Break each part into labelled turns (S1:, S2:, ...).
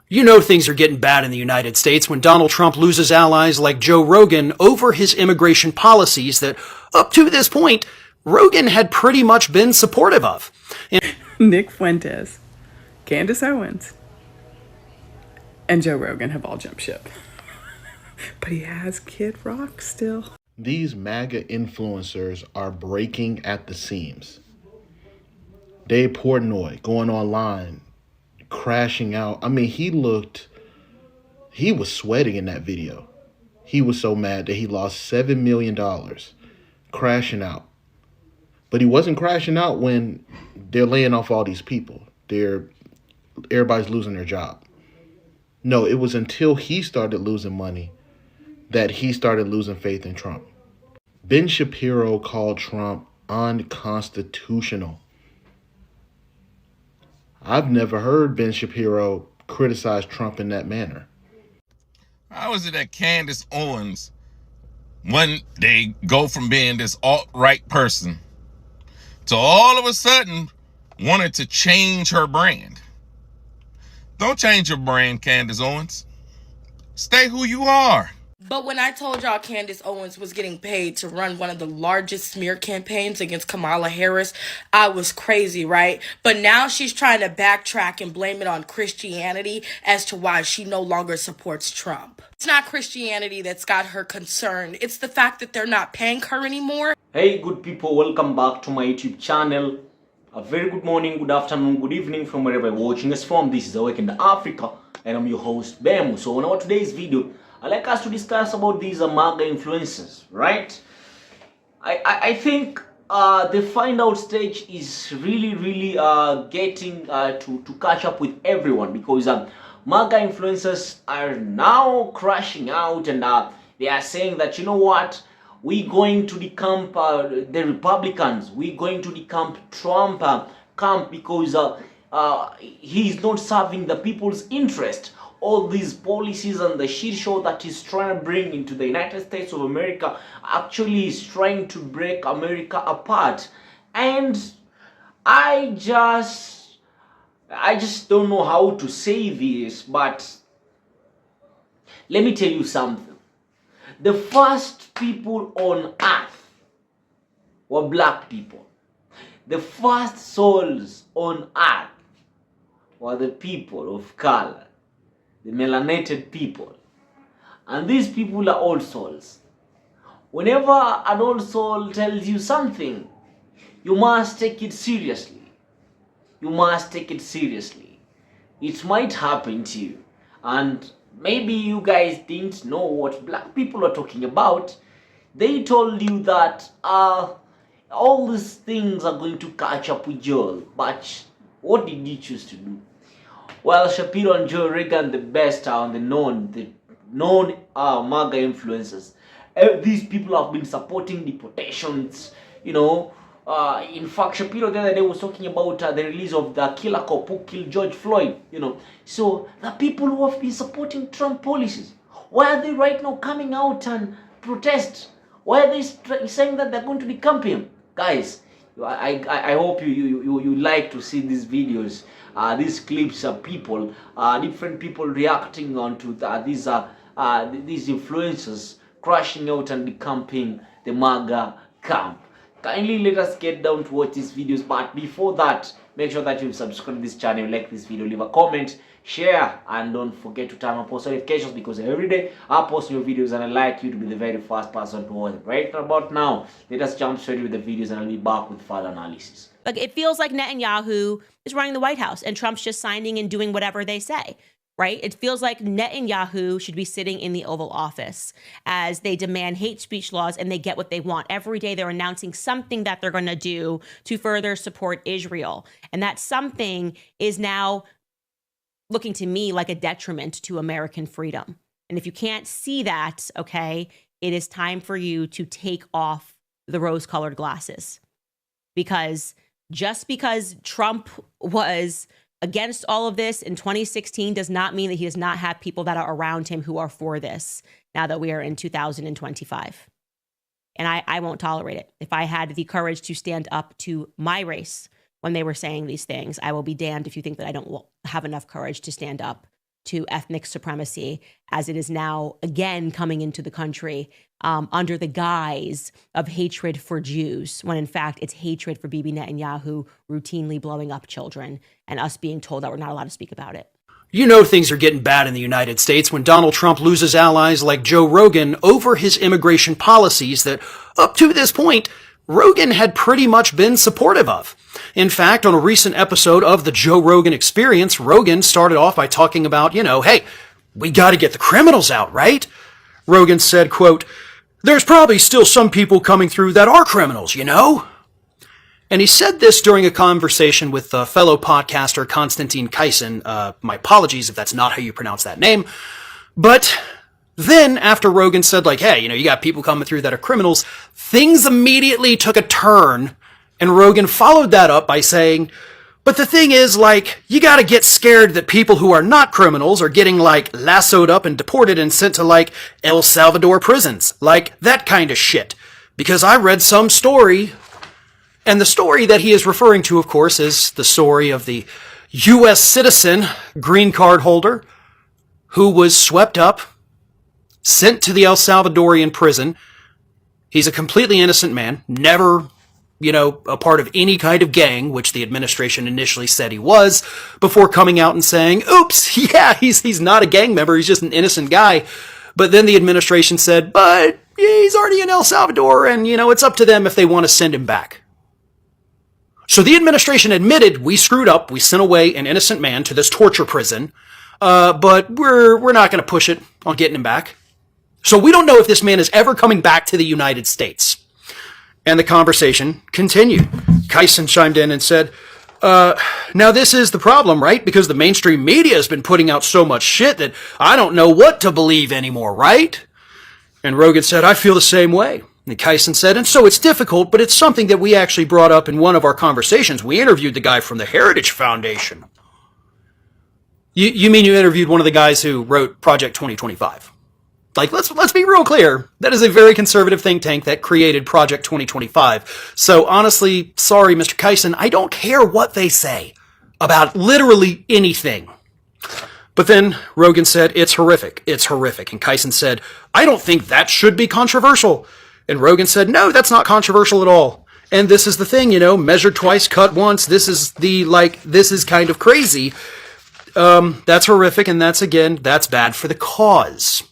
S1: You know things are getting bad in the United States when Donald Trump loses allies like Joe Rogan over his immigration policies that, up to this point, Rogan had pretty much been supportive of.
S2: Nick Fuentes, Candace Owens, and Joe Rogan have all jumped ship. But he has Kid Rock still.
S3: These MAGA influencers are breaking at the seams. Dave Portnoy going online, crashing out. I mean, he was sweating in that video. He was so mad that he lost $7 million crashing out. But he wasn't crashing out when they're laying off all these people. Everybody's losing their job. No, it was until he started losing money that he started losing faith in Trump. Ben Shapiro called Trump unconstitutional. I've never heard Ben Shapiro criticize Trump in that manner.
S4: How is it that Candace Owens, when they go from being this alt-right person to all of a sudden wanted to change her brand? Don't change your brand, Candace Owens. Stay who you are.
S5: But when I told y'all Candace Owens was getting paid to run one of the largest smear campaigns against Kamala Harris, I was crazy, right? But now she's trying to backtrack and blame it on Christianity as to why she no longer supports Trump. It's not Christianity that's got her concerned. It's the fact that they're not paying her anymore.
S6: Hey good people, welcome back to my YouTube channel. A very good morning, good afternoon, good evening from wherever you're watching us from. This is Awakened Africa and I'm your host Bemu. So in our today's video, I'd like us to discuss about these MAGA influencers, right? I think the find out stage is really getting to catch up with everyone, because MAGA influencers are now crashing out and they are saying that, you know what, we're going to decamp the Republicans, we're going to decamp Trump camp because he's not serving the people's interest. All these policies and the shit show that he's trying to bring into the United States of America actually is trying to break America apart. And I just don't know how to say this, but let me tell you something. The first people on earth were black people. The first souls on earth were the people of color, the melanated people. And these people are all souls. Whenever an old soul tells you something, you must take it seriously. You must take it seriously. It might happen to you. And maybe you guys didn't know what black people are talking about. They told you that all these things are going to catch up with you. But what did you choose to do? Well, Shapiro and Joe Rogan, the best are the known MAGA influencers. These people have been supporting deportations, you know. In fact, Shapiro the other day was talking about the release of the killer cop who killed George Floyd, you know. So the people who have been supporting Trump policies, why are they right now coming out and protest? Why are they saying that they're going to decamp him? Guys, I hope you like to see these videos, these clips of people, different people reacting onto these influencers crashing out and decamping the MAGA camp. Kindly let us get down to watch these videos, but before that, make sure that you subscribe to this channel, like this video, leave a comment, share, and don't forget to turn on post notifications, because every day I post new videos and I like you to be the very first person to watch it. Right about now, let us jump straight with the videos and I'll be back with further analysis.
S7: Like, it feels like Netanyahu is running the White House and Trump's just signing and doing whatever they say, right? It feels like Netanyahu should be sitting in the Oval Office as they demand hate speech laws and they get what they want. Every day they're announcing something that they're going to do to further support Israel. And that something is now looking to me like a detriment to American freedom. And if you can't see that, okay, it is time for you to take off the rose-colored glasses. Because just because Trump was against all of this in 2016 does not mean that he does not have people that are around him who are for this now that we are in 2025. And I won't tolerate it. If I had the courage to stand up to my race when they were saying these things, I will be damned if you think that I don't have enough courage to stand up to ethnic supremacy, as it is now again coming into the country under the guise of hatred for Jews, when in fact it's hatred for Bibi Netanyahu routinely blowing up children and us being told that we're not allowed to speak about it.
S1: You know things are getting bad in the United States when Donald Trump loses allies like Joe Rogan over his immigration policies that, up to this point, Rogan had pretty much been supportive of. In fact, on a recent episode of the Joe Rogan Experience, Rogan started off by talking about, hey, we gotta get the criminals out, right? Rogan said, quote, "There's probably still some people coming through that are criminals, And he said this during a conversation with fellow podcaster Konstantin Kaysen. My apologies if that's not how you pronounce that name. But then, after Rogan said, hey, you got people coming through that are criminals, things immediately took a turn, and Rogan followed that up by saying, but the thing is, you gotta get scared that people who are not criminals are getting, lassoed up and deported and sent to, El Salvador prisons. That kind of shit. Because I read some story, and the story that he is referring to, of course, is the story of the U.S. citizen, green card holder, who was swept up, sent to the El Salvadorian prison. He's a completely innocent man, never, a part of any kind of gang, which the administration initially said he was, before coming out and saying, oops, yeah, he's not a gang member, he's just an innocent guy. But then the administration said, but he's already in El Salvador, and, it's up to them if they want to send him back. So the administration admitted, we screwed up, we sent away an innocent man to this torture prison, but we're not going to push it on getting him back. So we don't know if this man is ever coming back to the United States. And the conversation continued. Kaysen chimed in and said, now this is the problem, right? Because the mainstream media has been putting out so much shit that I don't know what to believe anymore, right? And Rogan said, I feel the same way. And Kaysen said, and so it's difficult, but it's something that we actually brought up in one of our conversations. We interviewed the guy from the Heritage Foundation. You mean you interviewed one of the guys who wrote Project 2025? Let's be real clear. That is a very conservative think tank that created Project 2025. So honestly, sorry, Mr. Kaysen, I don't care what they say about literally anything. But then Rogan said, it's horrific. It's horrific. And Kaysen said, I don't think that should be controversial. And Rogan said, no, that's not controversial at all. And this is the thing, measured twice, cut once. This is this is kind of crazy. That's horrific. And that's bad for the cause.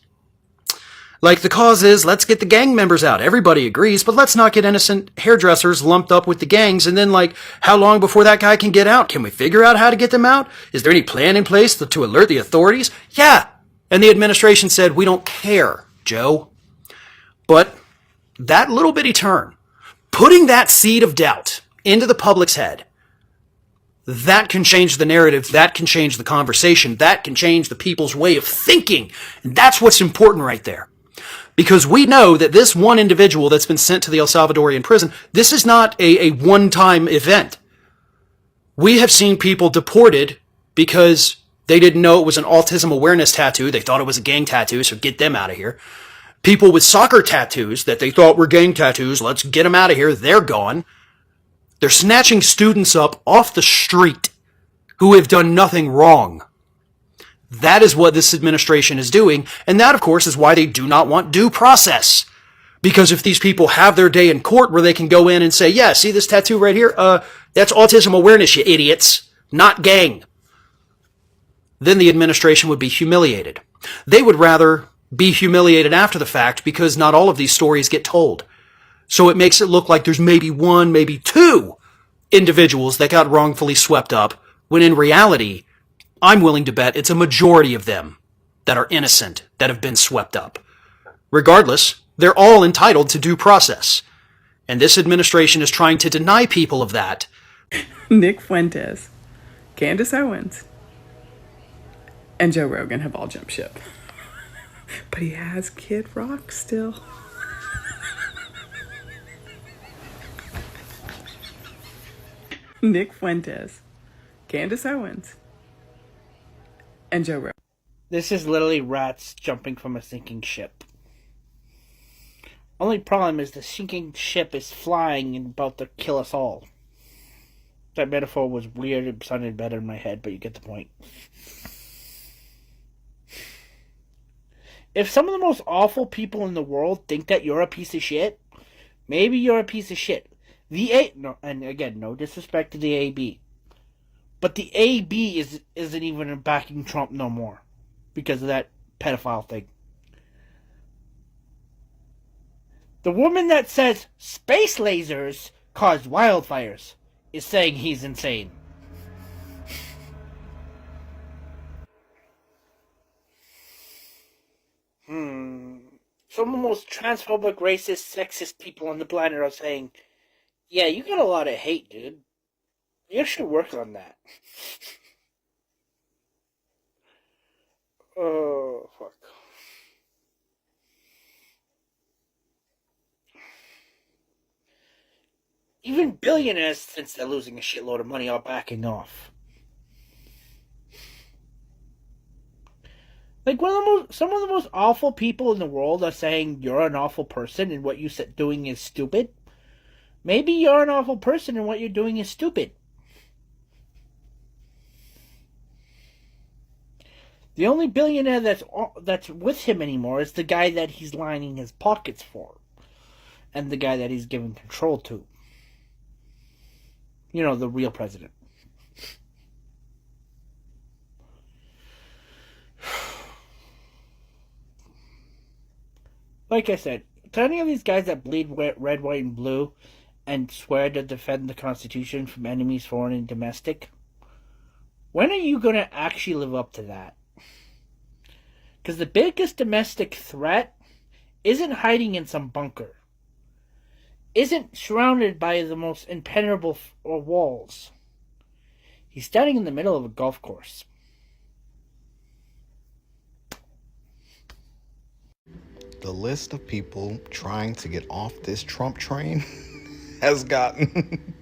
S1: The cause is, let's get the gang members out. Everybody agrees, but let's not get innocent hairdressers lumped up with the gangs. And then, how long before that guy can get out? Can we figure out how to get them out? Is there any plan in place to alert the authorities? Yeah. And the administration said, we don't care, Joe. But that little bitty turn, putting that seed of doubt into the public's head, that can change the narrative, that can change the conversation, that can change the people's way of thinking. And that's what's important right there. Because we know that this one individual that's been sent to the El Salvadorian prison, this is not a one-time event. We have seen people deported because they didn't know it was an autism awareness tattoo. They thought it was a gang tattoo, so get them out of here. People with soccer tattoos that they thought were gang tattoos, let's get them out of here. They're gone. They're snatching students up off the street who have done nothing wrong. That is what this administration is doing, and that, of course, is why they do not want due process. Because if these people have their day in court where they can go in and say, yeah, see this tattoo right here? That's autism awareness, you idiots, not gang. Then the administration would be humiliated. They would rather be humiliated after the fact because not all of these stories get told. So it makes it look like there's maybe one, maybe two individuals that got wrongfully swept up, when in reality, I'm willing to bet it's a majority of them that are innocent, that have been swept up. Regardless, they're all entitled to due process. And this administration is trying to deny people of that.
S2: Nick Fuentes, Candace Owens, and Joe Rogan have all jumped ship. But he has Kid Rock still. Nick Fuentes, Candace Owens, and Joe Rogan.
S8: This is literally rats jumping from a sinking ship. Only problem is the sinking ship is flying and about to kill us all. That metaphor was weird. It sounded better in my head, but you get the point. if some of the most awful people in the world think that you're a piece of shit, maybe you're a piece of shit. No, and again, no disrespect to the AB, but the AB isn't even backing Trump no more because of that pedophile thing. The woman that says space lasers cause wildfires is saying he's insane. Some of the most transphobic, racist, sexist people on the planet are saying, yeah, you got a lot of hate, dude. You should work on that. Oh, fuck. Even billionaires, since they're losing a shitload of money, are backing off. Like some of the most awful people in the world are saying you're an awful person and what you're doing is stupid. Maybe you're an awful person and what you're doing is stupid. The only billionaire that's with him anymore is the guy that he's lining his pockets for, and the guy that he's giving control to. You know, the real president. Like I said, to any of these guys that bleed red, white, and blue and swear to defend the Constitution from enemies, foreign and domestic, when are you going to actually live up to that? Because the biggest domestic threat isn't hiding in some bunker, isn't surrounded by the most impenetrable walls. He's standing in the middle of a golf course.
S3: The list of people trying to get off this Trump train has gotten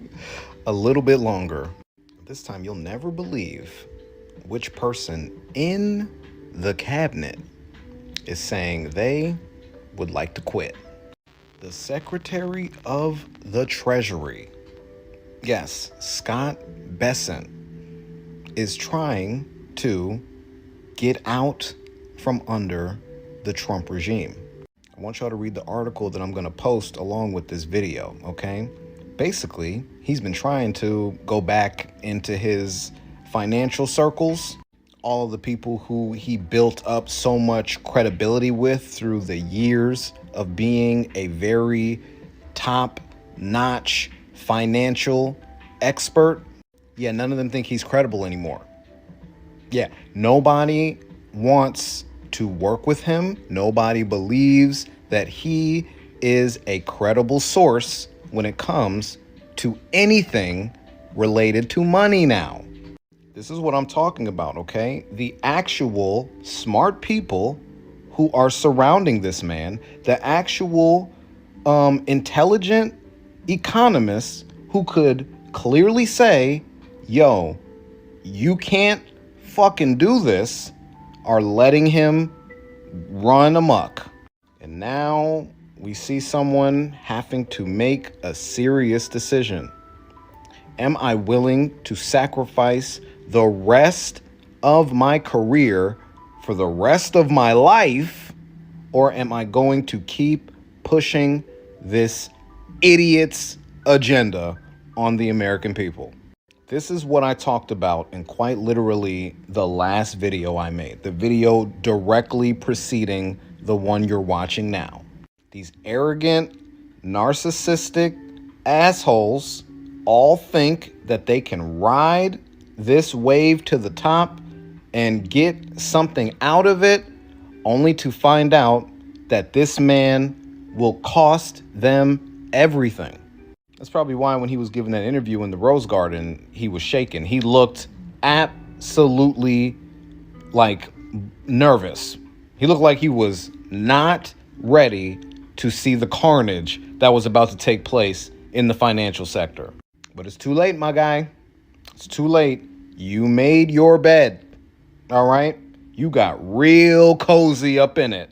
S3: a little bit longer. This time you'll never believe which person in the cabinet is saying they would like to quit. The Secretary of the Treasury, yes, Scott Bessent, is trying to get out from under the Trump regime. I want y'all to read the article that I'm going to post along with this video, okay? Basically, he's been trying to go back into his financial circles, all of the people who he built up so much credibility with through the years of being a very top-notch financial expert. Yeah, none of them think he's credible anymore. Yeah, nobody wants to work with him. Nobody believes that he is a credible source when it comes to anything related to money now. This is what I'm talking about, okay? The actual smart people who are surrounding this man, the actual intelligent economists who could clearly say, yo, you can't fucking do this, are letting him run amok. And now we see someone having to make a serious decision. Am I willing to sacrifice the rest of my career for the rest of my life, or am I going to keep pushing this idiot's agenda on the American people? This is what I talked about in quite literally the last video I made, the video directly preceding the one you're watching now. These arrogant, narcissistic assholes all think that they can ride this wave to the top and get something out of it, only to find out that this man will cost them everything. That's probably why when he was giving that interview in the Rose Garden, he was shaking. He looked absolutely like nervous. He looked like he was not ready to see the carnage that was about to take place in the financial sector. But it's too late, my guy. It's too late. You made your bed. All right? You got real cozy up in it.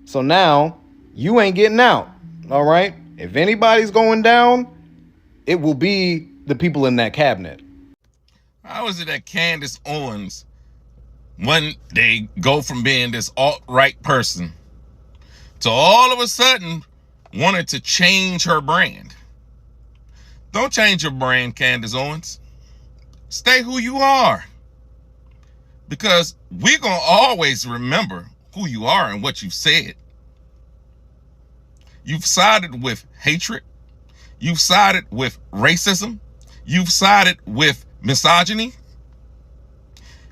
S3: So now you ain't getting out. All right? If anybody's going down, it will be the people in that cabinet.
S4: How is it that Candace Owens, when they go from being this alt-right person to all of a sudden wanted to change her brand. Don't change your brand, Candace Owens. Stay who you are. Because we're going to always remember who you are and what you've said. You've sided with hatred. You've sided with racism. You've sided with misogyny.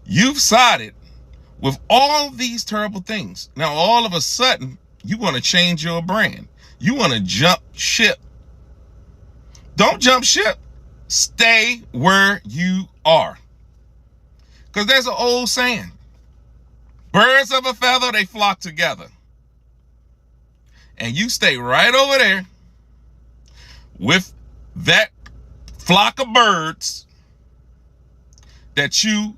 S4: You've sided with all these terrible things. Now, all of a sudden, you want to change your brand. You want to jump ship. Don't jump ship. Stay where you are. Because there's an old saying, birds of a feather, they flock together. And you stay right over there with that flock of birds that you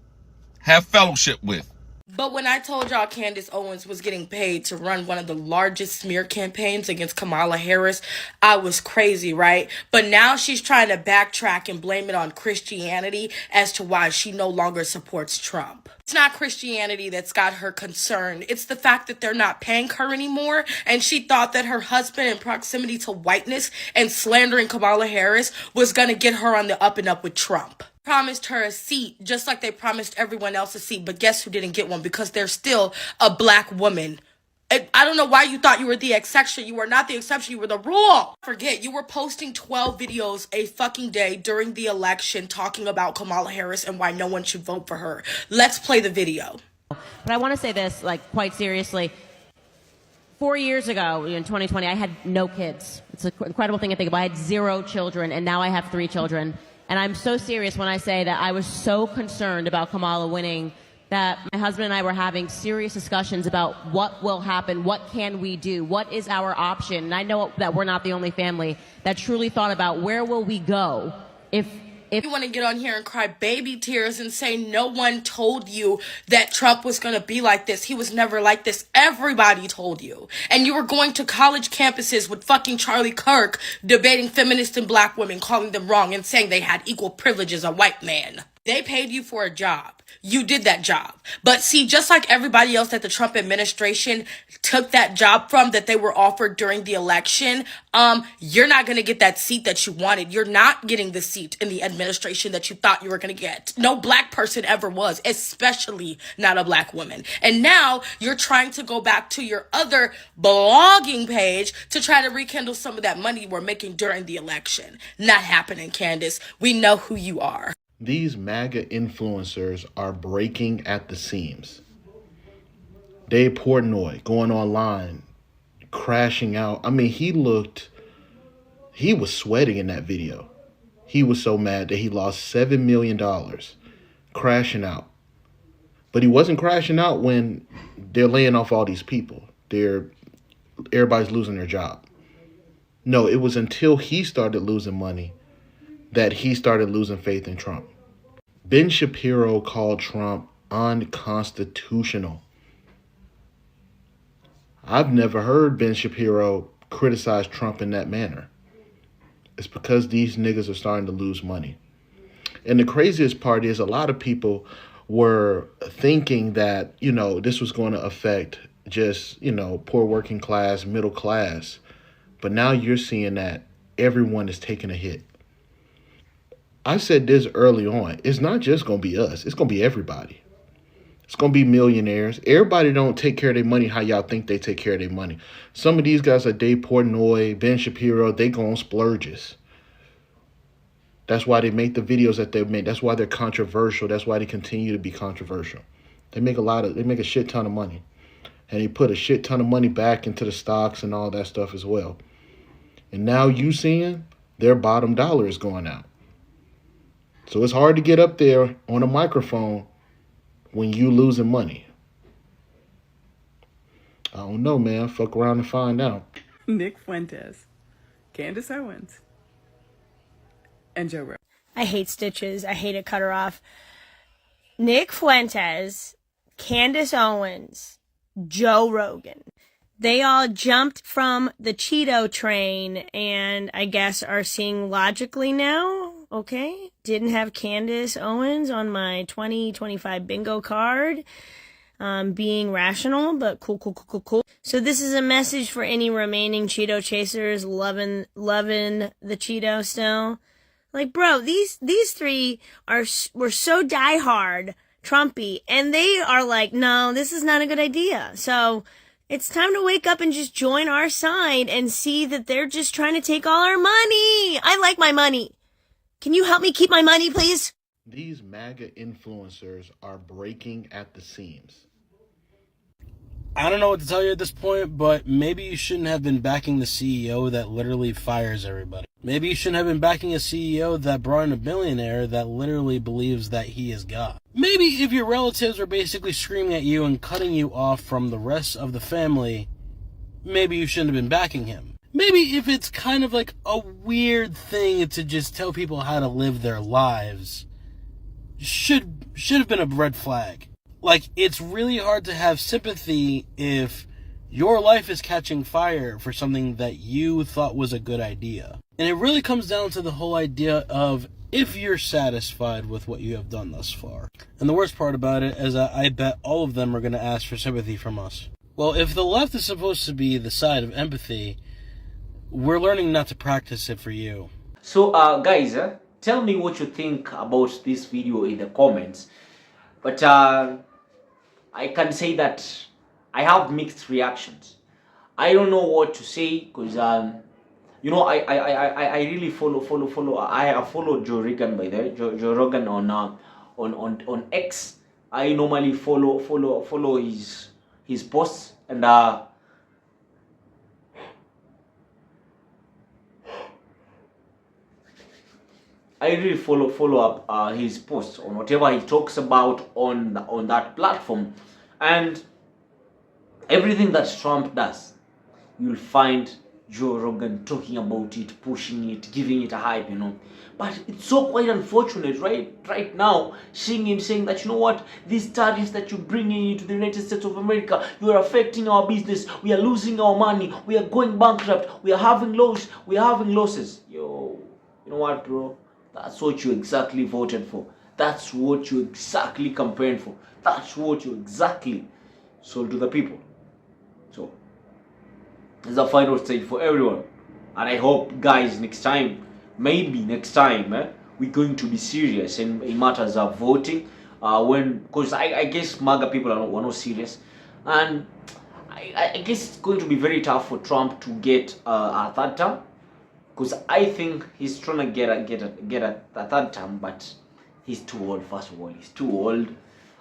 S4: have fellowship with.
S5: But when I told y'all Candace Owens was getting paid to run one of the largest smear campaigns against Kamala Harris, I was crazy, right? But now she's trying to backtrack and blame it on Christianity as to why she no longer supports Trump. It's not Christianity that's got her concerned. It's the fact that they're not paying her anymore, and she thought that her husband in proximity to whiteness and slandering Kamala Harris was gonna get her on the up and up with Trump. Promised her a seat just like they promised everyone else a seat, but guess who didn't get one? Because they're still a black woman. I don't know why you thought you were the exception. You were not the exception, you were the rule. Forget, you were posting 12 videos a fucking day during the election talking about Kamala Harris and why no one should vote for her. Let's play the video.
S7: But I want to say this, like, quite seriously. 4 years ago, in 2020, I had no kids. It's an incredible thing to think about. I had 0 children, and now I have 3 children. And I'm so serious when I say that I was so concerned about Kamala winning that my husband and I were having serious discussions about what will happen, what can we do, what is our option. And I know that we're not the only family that truly thought about where will we go if
S5: you want to get on here and cry baby tears and say no one told you that Trump was going to be like this. He was never like this. Everybody told you. And you were going to college campuses with fucking Charlie Kirk debating feminists and black women, calling them wrong and saying they had equal privilege as a white man. They paid you for a job. You did that job. But see, just like everybody else that the Trump administration took that job from that they were offered during the election, you're not going to get that seat that you wanted. You're not getting the seat in the administration that you thought you were going to get. No black person ever was, especially not a black woman. And now you're trying to go back to your other blogging page to try to rekindle some of that money you were making during the election. Not happening, Candace. We know who you are.
S3: These MAGA influencers are breaking at the seams. Dave Portnoy going online, crashing out. I mean, he was sweating in that video. He was so mad that he lost $7 million crashing out. But he wasn't crashing out when they're laying off all these people. Everybody's losing their job. No, it was until he started losing money that he started losing faith in Trump. Ben Shapiro called Trump unconstitutional. I've never heard Ben Shapiro criticize Trump in that manner. It's because these niggas are starting to lose money. And the craziest part is a lot of people were thinking that, this was going to affect just, poor working class, middle class. But now you're seeing that everyone is taking a hit. I said this early on. It's not just going to be us. It's going to be everybody. It's going to be millionaires. Everybody don't take care of their money how y'all think they take care of their money. Some of these guys like Dave Portnoy, Ben Shapiro, they go on splurges. That's why they make the videos that they make. That's why they're controversial. That's why they continue to be controversial. They make a shit ton of money. And they put a shit ton of money back into the stocks and all that stuff as well. And now you seeing their bottom dollar is going out. So it's hard to get up there on a microphone when you losing money. I don't know, man. Fuck around and find out.
S2: Nick Fuentes, Candace Owens, and Joe Rogan.
S9: I hate stitches. I hate it. Cut her off. Nick Fuentes, Candace Owens, Joe Rogan. They all jumped from the Cheeto train and I guess are seeing logically now. Okay. Didn't have Candace Owens on my 2025 bingo card. being rational, but cool. So this is a message for any remaining Cheeto chasers loving the Cheeto still. Like, bro, these three were so diehard Trumpy, and they are like, no, this is not a good idea. So it's time to wake up and just join our side and see that they're just trying to take all our money. I like my money. Can you help me keep my money, please?
S3: These MAGA influencers are breaking at the seams.
S10: I don't know what to tell you at this point, but maybe you shouldn't have been backing the CEO that literally fires everybody. Maybe you shouldn't have been backing a CEO that brought in a billionaire that literally believes that he is God. Maybe if your relatives are basically screaming at you and cutting you off from the rest of the family, maybe you shouldn't have been backing him. Maybe if it's kind of like a weird thing to just tell people how to live their lives, should have been a red flag. Like, it's really hard to have sympathy if your life is catching fire for something that you thought was a good idea. And it really comes down to the whole idea of if you're satisfied with what you have done thus far. And the worst part about it is that I bet all of them are going to ask for sympathy from us. Well, if the left is supposed to be the side of empathy, we're learning not to practice it for you.
S6: So guys, tell me what you think about this video in the comments. But I can say that I have mixed reactions. I don't know what to say because you know, I really follow. I have followed Joe Rogan, by the way, Joe Rogan on X. I normally follow his posts, and I really follow up his posts on whatever he talks about on that platform, and everything that Trump does, you'll find Joe Rogan talking about it, pushing it, giving it a hype, you know. But it's so quite unfortunate right now, seeing him saying that, you know what, these tariffs that you're bringing into the United States of America, you are affecting our business, we are losing our money, we are going bankrupt, we are having losses. Yo, you know what, bro? That's what you exactly voted for. That's what you exactly campaigned for. That's what you exactly sold to the people. So, it's a final stage for everyone. And I hope, guys, next time, we're going to be serious in matters of voting. Because I guess MAGA people are not serious. And I guess it's going to be very tough for Trump to get a third term. Because I think he's trying to get a third term, but he's too old. First of all, he's too old,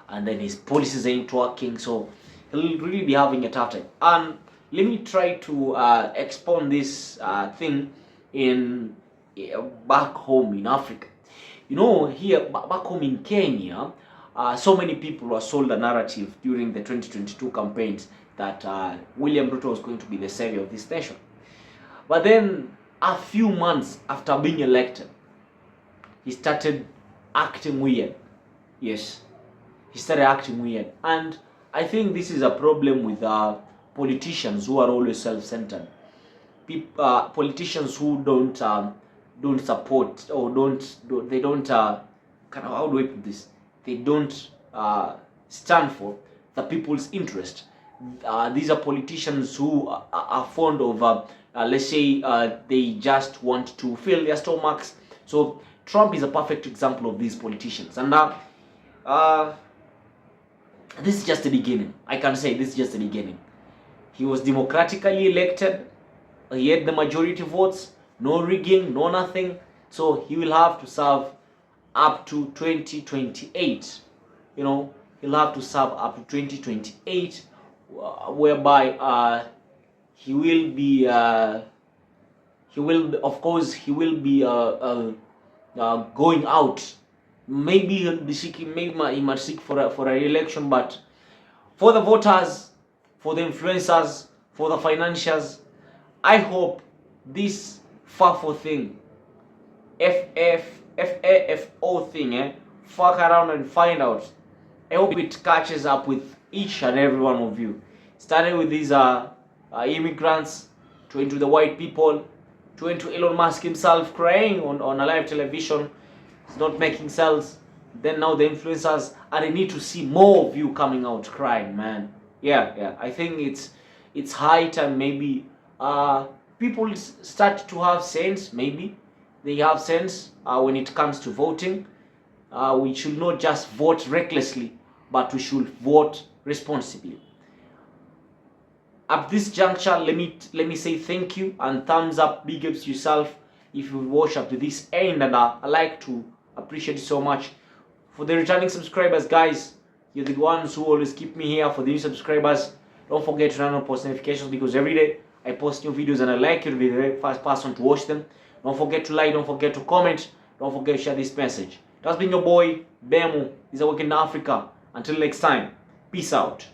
S6: and then his policies ain't working, so he'll really be having a tough time. And let me try to expound this thing in back home in Africa. You know, here back home in Kenya, so many people were sold a narrative during the 2022 campaigns that William Ruto was going to be the savior of this nation, but then a few months after being elected, he started acting weird. Yes, he started acting weird. And I think this is a problem with politicians who are always self-centered. Politicians who don't support, or they don't how do I put this? They don't stand for the people's interest. These are politicians who are fond of let's say they just want to fill their stomachs. So Trump is a perfect example of these politicians, and this is just the beginning. I can say this is just the beginning. He was democratically elected, he had the majority votes, no rigging, no nothing, so he will have to serve up to 2028. You know, he'll have to serve up to 2028, whereby he will be going out. Maybe he'll be seeking, maybe he might seek for a re-election, but for the voters, for the influencers, for the financiers, I hope this FAFO thing, FAFO thing, fuck around and find out. I hope it catches up with each and every one of you. Starting with these immigrants, to into the white people, to into Elon Musk himself crying on a live television. It's not making sense. then now the influencers are in need to see more of you coming out crying, man. Yeah, I think it's high time maybe people start to have sense. Maybe they have sense when it comes to voting. We should not just vote recklessly, but we should vote responsibly. At this juncture, let me say thank you and thumbs up, big ups yourself if you watch up to this end, and I like to appreciate you so much. For the returning subscribers, guys, you're the ones who always keep me here. For the new subscribers, don't forget to turn on post notifications, because every day I post new videos and I like you to be the very first person to watch them. Don't forget to like, don't forget to comment, don't forget to share this message. That's been your boy Bemu. This is a Week in Africa. Until next time, peace out.